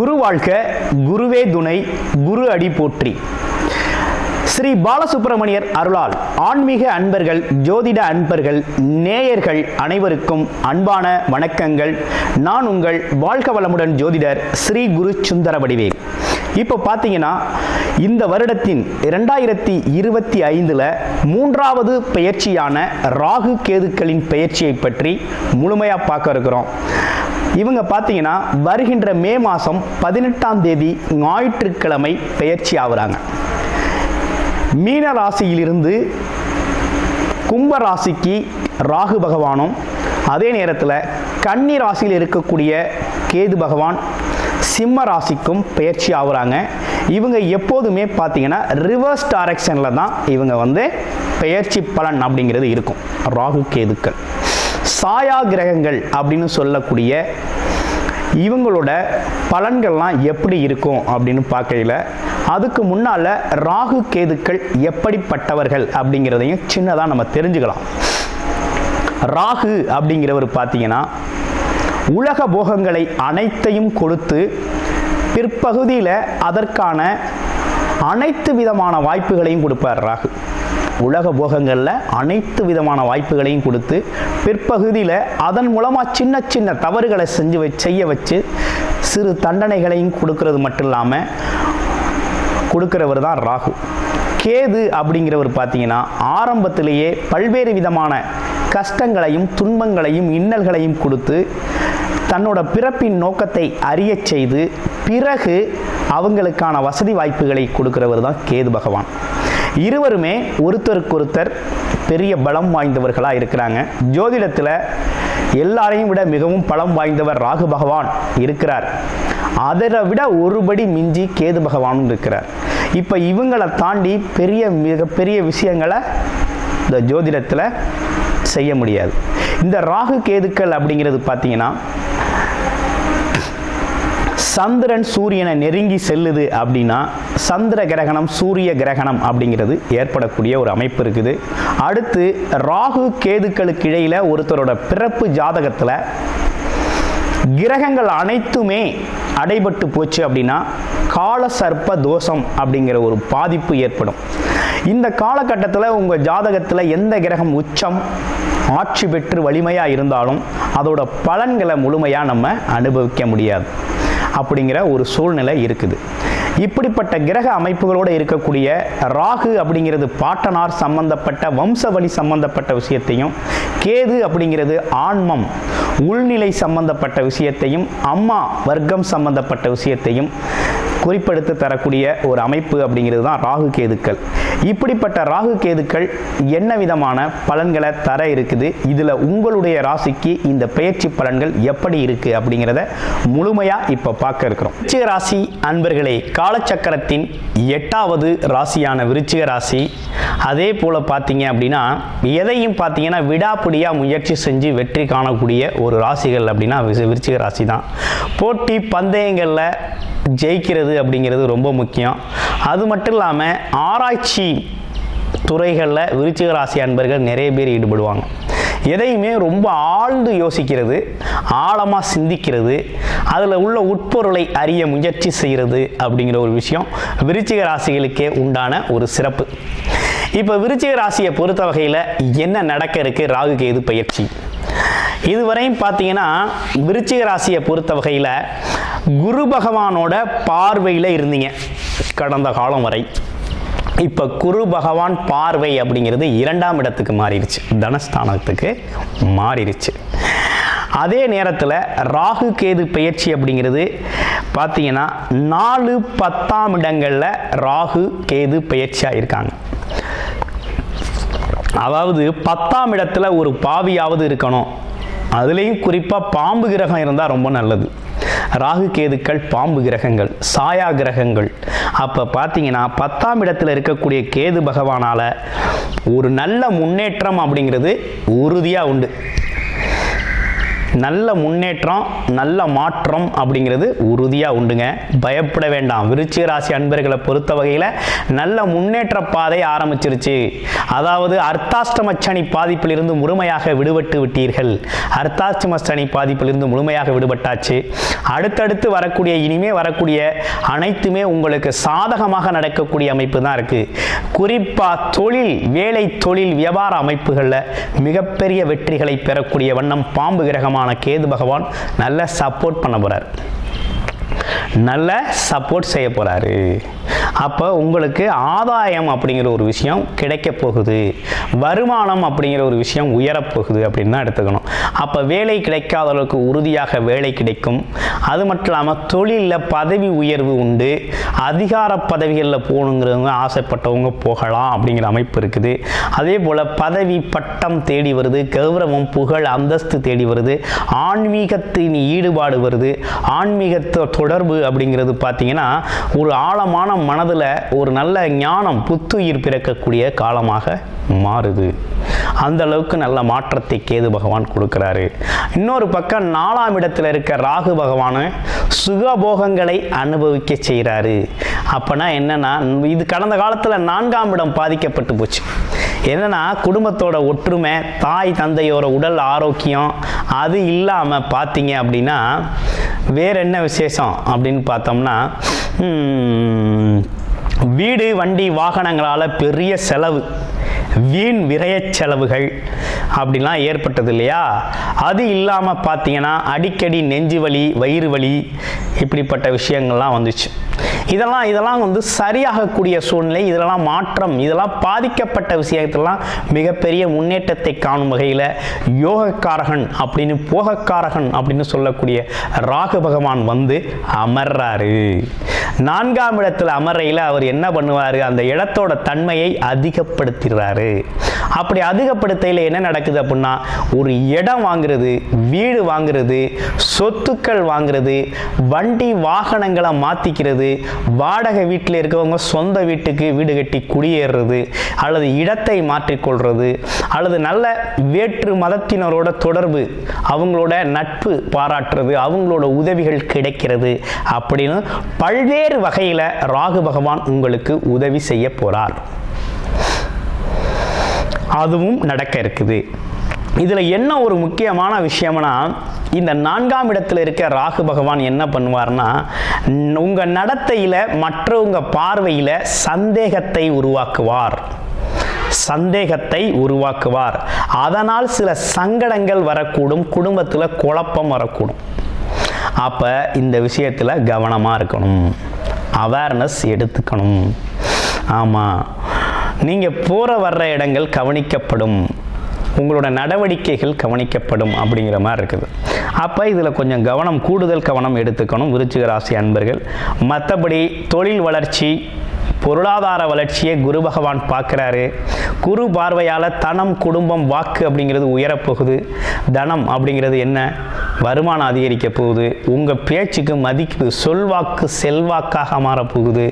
குரு வாழ்க, குருவே துணை, குரு அடி போற்றி. ஸ்ரீ பாலசுப்பிரமணியர் அருளால் ஆன்மீக அன்பர்கள், ஜோதிட அன்பர்கள், நேயர்கள் அனைவருக்கும் அன்பான வணக்கங்கள். நான் உங்கள் வாழ்க வளமுடன் ஜோதிடர் ஸ்ரீ குரு சுந்தர வடிவேல். இப்போ பார்த்தீங்கன்னா இந்த வருடத்தின் 2025 மூன்றாவது பெயர்ச்சியான ராகு கேதுக்களின் பெயர்ச்சியை பற்றி முழுமையாக பார்க்க இருக்கிறோம். இவங்க பார்த்தீங்கன்னா வருகின்ற மே மாதம் 18ஆம் தேதி ஞாயிற்றுக்கிழமை பெயர்ச்சி ஆகுறாங்க. மீன ராசியிலிருந்து கும்ப ராசிக்கு ராகு பகவானும், அதே நேரத்தில் கன்னி ராசியில் இருக்கக்கூடிய கேது பகவான் சிம்ம ராசிக்கும் பெயர்ச்சி ஆகுறாங்க. இவங்க எப்போதுமே பார்த்தீங்கன்னா ரிவர்ஸ் டைரக்ஷனில் தான் இவங்க பெயர்ச்சி பலன் அப்படிங்கிறது இருக்கும். ராகு கேதுக்கள் சாயா கிரகங்கள் அப்படின்னு சொல்லக்கூடிய இவங்களோட பலன்கள்லாம் எப்படி இருக்கும் அப்படின்னு பார்க்கையில் அதுக்கு முன்னால் ராகு கேதுக்கள் எப்படிப்பட்டவர்கள் அப்படிங்கிறதையும் சின்னதாக நம்ம தெரிஞ்சுக்கலாம். ராகு அப்படிங்கிறவர் பார்த்தீங்கன்னா உலக போகங்களை அனைத்தையும் கொடுத்து பிற்பகுதியில் அதற்கான அனைத்து விதமான வாய்ப்புகளையும் கொடுப்பார். ராகு உலக போகங்களில் அனைத்து விதமான வாய்ப்புகளையும் கொடுத்து பிற்பகுதியில் அதன் மூலமாக சின்ன சின்ன தவறுகளை செய்ய வச்சு சிறு தண்டனைகளையும் கொடுக்கறது மட்டும் இல்லாமல் கொடுக்கிறவர் தான் ராகு. கேது அப்படிங்கிறவர் பார்த்தீங்கன்னா ஆரம்பத்திலேயே பல்வேறு விதமான கஷ்டங்களையும் துன்பங்களையும் இன்னல்களையும் கொடுத்து தன்னோட பிறப்பின் நோக்கத்தை அறிய செய்து பிறகு அவங்களுக்கான வசதி வாய்ப்புகளை கொடுக்கிறவர் தான் கேது பகவான். இருவருமே ஒருத்தருக்கொருத்தர் பெரிய பலம் வாய்ந்தவர்களாக இருக்கிறாங்க. ஜோதிடத்தில் எல்லாரையும் விட மிகவும் பலம் வாய்ந்தவர் ராகு பகவான் இருக்கிறார். அதை விட ஒருபடி மிஞ்சி கேது பகவானும் இருக்கிறார். இப்போ இவங்களை தாண்டி மிகப்பெரிய விஷயங்களை இந்த ஜோதிடத்தில் செய்ய முடியாது. இந்த ராகு கேதுக்கள் அப்படிங்கிறது பார்த்தீங்கன்னா சந்திரன் சூரியனை நெருங்கி செல்லுது அப்படின்னா சந்திர கிரகணம், சூரிய கிரகணம் அப்படிங்கிறது ஏற்படக்கூடிய ஒரு அமைப்பு இருக்குது. அடுத்து ராகு கேதுக்களுக்கு இடையில ஒருத்தரோட பிறப்பு ஜாதகத்தில் கிரகங்கள் அனைத்துமே அடைபட்டு போச்சு அப்படின்னா கால சர்ப்ப தோஷம் அப்படிங்கிற ஒரு பாதிப்பு ஏற்படும். இந்த காலகட்டத்தில் உங்கள் ஜாதகத்தில் எந்த கிரகம் உச்சம் ஆட்சி பெற்று வலிமையாக இருந்தாலும் அதோட பலன்களை முழுமையாக நம்ம அனுபவிக்க முடியாது அப்படிங்கிற ஒரு சூழ்நிலை இருக்குது. இப்படிப்பட்ட கிரக அமைப்புகளோடு இருக்கக்கூடிய ராகு அப்படிங்கிறது பாட்டனார் சம்பந்தப்பட்ட வம்சவழி சம்பந்தப்பட்ட விஷயத்தையும், கேது அப்படிங்கிறது ஆன்மம் உள்நிலை சம்பந்தப்பட்ட விஷயத்தையும், அம்மா வர்க்கம் சம்பந்தப்பட்ட விஷயத்தையும் குறிப்பெடுத்து தரக்கூடிய ஒரு அமைப்பு அப்படிங்கிறது தான் ராகு கேதுக்கள். இப்படிப்பட்ட ராகு கேதுக்கள் என்ன விதமான பலன்களை தர இருக்குது, இதில் உங்களுடைய ராசிக்கு இந்த பெயர்ச்சி பலன்கள் எப்படி இருக்கு அப்படிங்கிறத முழுமையாக இப்போ பார்க்க இருக்கிறோம். விருச்சிக ராசி அன்பர்களே, காலச்சக்கரத்தின் 8வது ராசியான விருச்சிக ராசி. அதே போல் பார்த்தீங்க அப்படின்னா எதையும் பார்த்தீங்கன்னா விடாப்பிடியாக முயற்சி செஞ்சு வெற்றி காணக்கூடிய ஒரு ராசிகள் அப்படின்னா விருச்சிக ராசி தான். போட்டி பந்தயங்களில் ஜெயிக்கிறது அப்படிங்கிறது ரொம்ப முக்கியம். அது மட்டும் இல்லாமல் ஆராய்ச்சி துறைகளில் விருச்சிக ராசி அன்பர்கள் நிறைய பேர் ஈடுபடுவாங்க. எதையுமே ரொம்ப ஆழ்ந்து யோசிக்கிறது, ஆழமாக சிந்திக்கிறது, அதில் உள்ள உட்பொருளை அறிய முயற்சி செய்கிறது அப்படிங்கிற ஒரு விஷயம் விருச்சிக ராசிகளுக்கே உண்டான ஒரு சிறப்பு. இப்போ விருச்சிக ராசியை பொறுத்த வகையில் என்ன நடக்க இருக்கு ராகு கேது பயிற்சி இதுவரையும் பார்த்தீங்கன்னா விருச்சிக ராசியை பொறுத்த வகையில் குரு பகவானோட பார்வையில் இருந்தீங்க கடந்த காலம் வரை. இப்போ குரு பகவான் பார்வை அப்படிங்கிறது 2ஆம் இடத்துக்கு மாறிடுச்சு, தனஸ்தானத்துக்கு மாறிடுச்சு. அதே நேரத்தில் ராகு கேது பெயர்ச்சி அப்படிங்கிறது பார்த்தீங்கன்னா 4, 10ஆம் இடங்களில் ராகு கேது பெயர்ச்சியாக இருக்காங்க. அதாவது 10ஆம் இடத்துல ஒரு பாவியாவது இருக்கணும். அதுலேயும் குறிப்பாக பாம்பு கிரகம் இருந்தால் ரொம்ப நல்லது. ராகு கேதுக்கள் பாம்பு கிரகங்கள், சாயா கிரகங்கள். அப்போ பார்த்தீங்கன்னா 10ஆம் இடத்துல இருக்கக்கூடிய கேது பகவானால் ஒரு நல்ல முன்னேற்றம் அப்படிங்கிறது உறுதியாக உண்டு. நல்ல முன்னேற்றம், நல்ல மாற்றம் அப்படிங்கிறது உறுதியாக உண்டுங்க. பயப்பட வேண்டாம். விருச்சிக ராசி அன்பர்களை பொறுத்த வகையில் நல்ல முன்னேற்ற பாதை ஆரம்பிச்சிருச்சு. அதாவது அர்த்தாஷ்டம சனி பாதிப்பிலிருந்து முழுமையாக விடுபட்டு விட்டீர்கள். அர்த்தாஷ்டம சனி பாதிப்பிலிருந்து முழுமையாக விடுபட்டாச்சு. அடுத்தடுத்து வரக்கூடிய இனிமே வரக்கூடிய அனைத்துமே உங்களுக்கு சாதகமாக நடக்கக்கூடிய அமைப்பு தான் இருக்கு. குறிப்பா தொழில், வேலை, தொழில், வியாபார அமைப்புகளில் மிகப்பெரிய வெற்றிகளை பெறக்கூடிய வண்ணம் பாம்பு கிரகமான கேது பகவான் நல்ல சப்போர்ட் பண்ண போறார், நல்ல சப்போர்ட் செய்ய போறாரு. அப்போ உங்களுக்கு ஆதாயம் அப்படிங்கிற ஒரு விஷயம் கிடைக்க போகுது, வருமானம் அப்படிங்கிற ஒரு விஷயம் உயரப்போகுது அப்படின்னு தான் எடுத்துக்கணும். அப்போ வேலை கிடைக்காத அளவுக்கு உறுதியாக வேலை கிடைக்கும். அது மட்டும் இல்லாமல் தொழிலில் பதவி உயர்வு உண்டு. அதிகார பதவிகளில் போகணுங்கிறவங்க ஆசைப்பட்டவங்க போகலாம் அப்படிங்கிற அமைப்பு இருக்குது. அதே போல் பதவி பட்டம் தேடி வருது, கௌரவம், புகழ், அந்தஸ்து தேடி வருது, ஆன்மீகத்தின் ஈடுபாடு வருது. ஆன்மீகத்தை தொடர்பு அப்படிங்கிறது பார்த்தீங்கன்னா ஒரு ஆழமான மனதில் ஒரு நல்ல ஞானம், புத்துயிர் பிறக்கக்கூடிய காலமாக மாறுது. அந்த அளவுக்கு நல்ல மாற்றத்தை கேது பகவான் கொடுக்கிறாரு. இன்னொரு பக்கம் 4ஆம் இடத்துல இருக்க ராகு பகவான் சுகபோகங்களை அனுபவிக்க செய்கிறாரு. அப்பனா என்னன்னா, இது கடந்த காலத்தில் 4ஆம் இடம் பாதிக்கப்பட்டு போச்சு. என்னன்னா குடும்பத்தோட ஒற்றுமை, தாய் தந்தையோட உடல் ஆரோக்கியம், அது இல்லாமல் பார்த்தீங்க அப்படின்னா வேற என்ன விசேஷம் அப்படின்னு பார்த்தோம்னா, வீடு, வண்டி, வாகனங்களால் பெரிய செலவு, வீண் விரய செலவுகள் அப்படிலாம் ஏற்பட்டது இல்லையா? அது இல்லாமல் பார்த்தீங்கன்னா அடிக்கடி நெஞ்சு வலி, வயிறு வலி, இப்படிப்பட்ட விஷயங்கள்லாம் வந்துச்சு. இதெல்லாம் வந்து சரியாகக்கூடிய சூழ்நிலை, இதெல்லாம் மாற்றம், இதெல்லாம் பாதிக்கப்பட்ட விஷயத்தெல்லாம் மிகப்பெரிய முன்னேற்றத்தை காணும் வகையில் யோகக்காரகன் அப்படின்னு, போகக்காரகன் அப்படின்னு சொல்லக்கூடிய ராகு பகவான் வந்து அமர்றாரு. 4ஆம் இடத்துல அமர்றையில் அவர் என்ன பண்ணுவார், அந்த இடத்தோட தன்மையை அதிகப்படுத்துகிறாரு. அப்படி அதிகப்படுத்தையில் என்ன நடக்குது அப்படின்னா, ஒரு இடம் வாங்குறது, வீடு வாங்குறது, சொத்துக்கள் வாங்குறது, வண்டி வாகனங்களை மாற்றிக்கிறது, வாடகை வீட்டில் இருக்கவங்க சொந்த வீட்டுக்கு வீடு கட்டி குடியேறுறது, அல்லது இடத்தை மாற்றிக்கொள்வது, அல்லது நல்ல வேற்று மதத்தினரோட தொடர்பு, அவங்களோட நட்பு பாராட்டுறது, அவங்களோட உதவிகள் கிடைக்கிறது அப்படின்னு பல்வேறு வகையில் ராகு பகவான் உங்களுக்கு உதவி செய்ய போறார். அதுவும் நடக்க இருக்குது. இதுல என்ன ஒரு முக்கியமான விஷயம்னா, இந்த 4ஆம் இடத்துல இருக்க ராகு பகவான் என்ன பண்ணுவார்னா, உங்க நடத்தையில, மற்றவங்க பார்வையில சந்தேகத்தை உருவாக்குவார். அதனால் சில சங்கடங்கள் வரக்கூடும், குடும்பத்தில் குழப்பம் வரக்கூடும். அப்ப இந்த விஷயத்துல கவனமா இருக்கணும், அவேர்னஸ் எடுத்துக்கணும். ஆமா, நீங்க போற வர்ற இடங்கள் கவனிக்கப்படும், உங்களோட நடவடிக்கைகள் கவனிக்கப்படும் அப்படிங்கிற மாதிரி இருக்குது. அப்போ இதில் கொஞ்சம் கவனம், கூடுதல் கவனம் எடுத்துக்கணும் விருச்சிக ராசி அன்பர்கள். மற்றபடி தொழில் வளர்ச்சி, பொருளாதார வளர்ச்சியை குரு பகவான் பார்க்குறாரு. குரு பார்வையால் தனம், குடும்பம், வாக்கு அப்படிங்கிறது உயரப்போகுது. தனம் அப்படிங்கிறது என்ன, வருமானம் அதிகரிக்க போகுது. உங்கள் பேச்சுக்கு மதிப்பு, சொல்வாக்கு செல்வாக்காக மாறப்போகுது.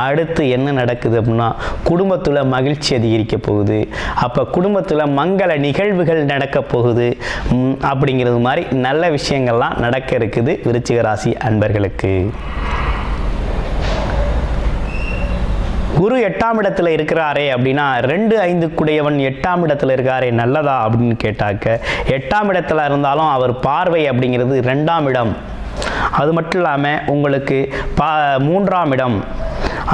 அடுத்து என்ன நடக்குது அப்படின்னா, குடும்பத்தில் மகிழ்ச்சி அதிகரிக்க போகுது. அப்போ குடும்பத்தில் மங்கள நிகழ்வுகள் நடக்க போகுது. அப்படிங்கிறது மாதிரி நல்ல விஷயங்கள்லாம் நடக்க இருக்குது விருச்சிக ராசி அன்பர்களுக்கு. குரு 8ஆம் இடத்துல இருக்கிறாரே அப்படின்னா, 2, 5 8ஆம் இடத்துல இருக்காரே நல்லதா அப்படின்னு கேட்டாக்க, 8ஆம் இடத்துல இருந்தாலும் அவர் பார்வை அப்படிங்கிறது 2ஆம் இடம். அது மட்டும் இல்லாமல் உங்களுக்கு 3ஆம் இடம்,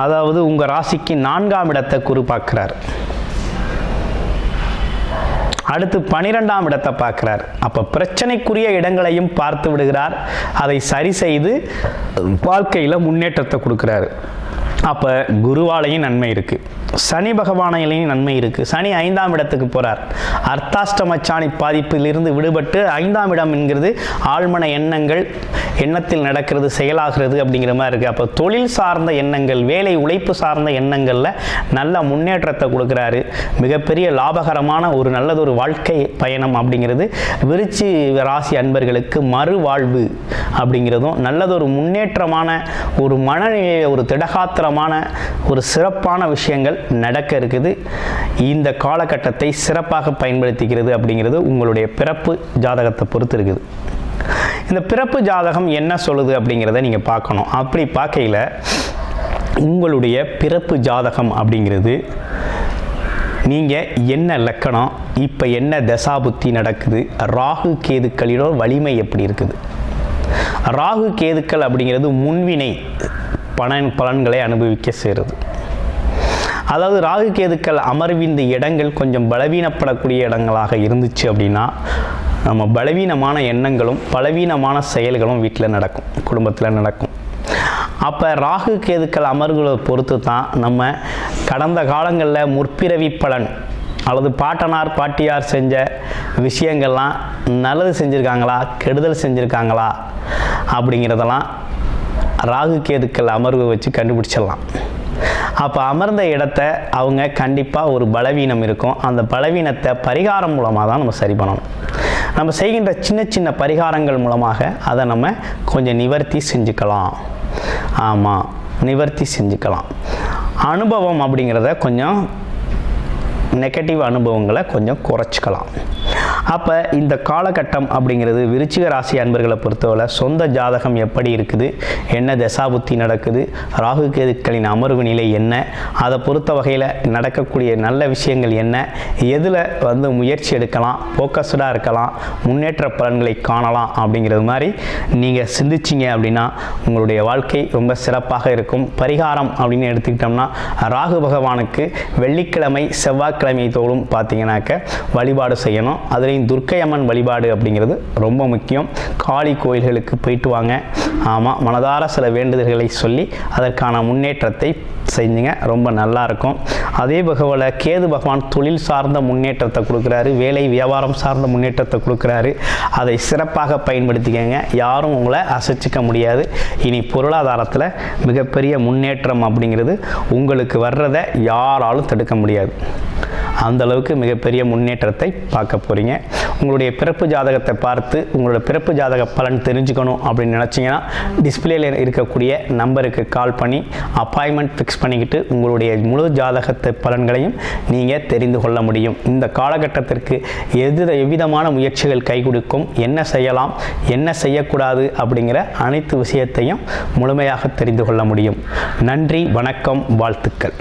அதாவது உங்கள் ராசிக்கு 4ஆம் இடத்தை குரு பார்க்குறார். அடுத்து 12ஆம் இடத்தை பார்க்கிறார். அப்போ பிரச்சனைக்குரிய இடங்களையும் பார்த்து விடுகிறார். அதை சரி செய்து வாழ்க்கையில் முன்னேற்றத்தை கொடுக்குறாரு. அப்போ குருவாலையும் நன்மை இருக்குது, சனி பகவானையிலையும் நன்மை இருக்குது. சனி 5ஆம் இடத்துக்கு போகிறார். அர்த்தாஷ்டம சனி பாதிப்பிலிருந்து விடுபட்டு 5ஆம் இடம் என்கிறது ஆழ்மன எண்ணங்கள், எண்ணத்தில் நடக்கிறது, செயலாகிறது அப்படிங்கிற மாதிரி இருக்குது. அப்போ தொழில் சார்ந்த எண்ணங்கள், வேலை உழைப்பு சார்ந்த எண்ணங்களில் நல்ல முன்னேற்றத்தை கொடுக்குறாரு. மிகப்பெரிய லாபகரமான ஒரு நல்லதொரு வாழ்க்கை பயணம் அப்படிங்கிறது விருச்சிக ராசி அன்பர்களுக்கு மறுவாழ்வு அப்படிங்கிறதும், நல்லதொரு முன்னேற்றமான ஒரு மனநிலையை, ஒரு திடகாத்திரமான ஒரு சிறப்பான விஷயங்கள் நடக்க இருக்குது. இந்த காலகட்டத்தை சிறப்பாக பயன்படுத்திக்கிறது அப்படிங்கிறது உங்களுடைய பிறப்பு ஜாதகத்தை பொறுத்து இருக்குது. இந்த பிறப்பு ஜாதகம் என்ன சொல்லுது அப்படிங்கிறத நீங்கள் பார்க்கணும். அப்படி பார்க்கையில் உங்களுடைய பிறப்பு ஜாதகம் அப்படிங்கிறது நீங்கள் என்ன லக்கணம், இப்போ என்ன தசாபுத்தி நடக்குது, ராகு கேதுக்களினோட வலிமை எப்படி இருக்குது. ராகு கேதுக்கள் அப்படிங்கிறது முன்வினை பலன்களை அனுபவிக்க சேருது. அதாவது ராகு கேதுக்கள் அமர்விந்த இடங்கள் கொஞ்சம் பலவீனப்படக்கூடிய இடங்களாக இருந்துச்சு அப்படின்னா நம்ம பலவீனமான எண்ணங்களும் பலவீனமான செயல்களும் வீட்டில் நடக்கும், குடும்பத்தில் நடக்கும். அப்போ ராகு கேதுக்கள் அமர்வுகளை பொறுத்து தான் நம்ம கடந்த காலங்களில் முற்பிறவி பலன் அல்லது பாட்டனார் பாட்டியார் செஞ்ச விஷயங்கள்லாம் நல்லது செஞ்சுருக்காங்களா கெடுதல் செஞ்சுருக்காங்களா அப்படிங்கிறதெல்லாம் ராகு கேதுக்கள் அமர்வு வச்சு கண்டுபிடிச்சிடலாம். அப்போ அமர்ந்த இடத்த அவங்க கண்டிப்பாக ஒரு பலவீனம் இருக்கும். அந்த பலவீனத்தை பரிகாரம் மூலமாக தான் நம்ம சரி பண்ணணும். நம்ம செய்கின்ற சின்ன சின்ன பரிகாரங்கள் மூலமாக அதை நம்ம கொஞ்சம் நிவர்த்தி செஞ்சுக்கலாம். ஆமாம், நிவர்த்தி செஞ்சுக்கலாம். அனுபவம் அப்படிங்கிறத கொஞ்சம் நெகட்டிவ் அனுபவங்களை கொஞ்சம் குறைச்சிக்கலாம். அப்போ இந்த காலகட்டம் அப்படிங்கிறது விருச்சிக ராசி அன்பர்களை பொறுத்தவரை சொந்த ஜாதகம் எப்படி இருக்குது, என்ன தசாபுத்தி நடக்குது, ராகு கேதுக்களின் அமர்வு நிலை என்ன, அதை பொறுத்த வகையில் நடக்கக்கூடிய நல்ல விஷயங்கள் என்ன, எதில் முயற்சி எடுக்கலாம், ஃபோக்கஸ்டாக இருக்கலாம், முன்னேற்ற பலன்களை காணலாம் அப்படிங்கிறது மாதிரி நீங்கள் சிந்திச்சிங்க அப்படின்னா உங்களுடைய வாழ்க்கை ரொம்ப சிறப்பாக இருக்கும். பரிகாரம் அப்படின்னு எடுத்துக்கிட்டோம்னா ராகு பகவானுக்கு வெள்ளிக்கிழமை செவ்வாய்க்கிழமை தோறும் பார்த்தீங்கன்னாக்க வழிபாடு செய்யணும். அதில் துர்க்கை அம்மன் வழிபாடு அப்படிங்கிறது ரொம்ப முக்கியம். காளி கோயில்களுக்கு போயிட்டு வாங்க. ஆமாம், மனதார சில வேண்டுதல்களை சொல்லி அதற்கான முன்னேற்றத்தை செஞ்சுங்க, ரொம்ப நல்லா இருக்கும். அதே போல கேது பகவான் தொழில் சார்ந்த முன்னேற்றத்தை கொடுக்குறாரு, வேலை வியாபாரம் சார்ந்த முன்னேற்றத்தை கொடுக்குறாரு. அதை சிறப்பாக பயன்படுத்திக்கங்க. யாரும் உங்களை அசைச்சிக்க முடியாது. இனி பொருளாதாரத்தில் மிகப்பெரிய முன்னேற்றம் அப்படிங்கிறது உங்களுக்கு வர்றதை யாராலும் தடுக்க முடியாது. அந்த அளவுக்கு மிகப்பெரிய முன்னேற்றத்தை பார்க்க போகிறீங்க. உங்களுடைய பிறப்பு ஜாதகத்தை பார்த்து உங்களோட பிறப்பு ஜாதக பலன் தெரிஞ்சுக்கணும் அப்படின்னு நினச்சிங்கன்னா டிஸ்பிளேல இருக்கக்கூடிய நம்பருக்கு கால் பண்ணி அப்பாயின்மெண்ட் ஃபிக்ஸ் பண்ணிக்கிட்டு உங்களுடைய முழு ஜாதகத்தை பலன்களையும் நீங்கள் தெரிந்து கொள்ள முடியும். இந்த காலகட்டத்திற்கு எவ்விதமான முயற்சிகள் கை கொடுக்கும், என்ன செய்யலாம் என்ன செய்யக்கூடாது அப்படிங்கிற அனைத்து விஷயத்தையும் முழுமையாக தெரிந்து கொள்ள முடியும். நன்றி, வணக்கம், வாழ்த்துக்கள்.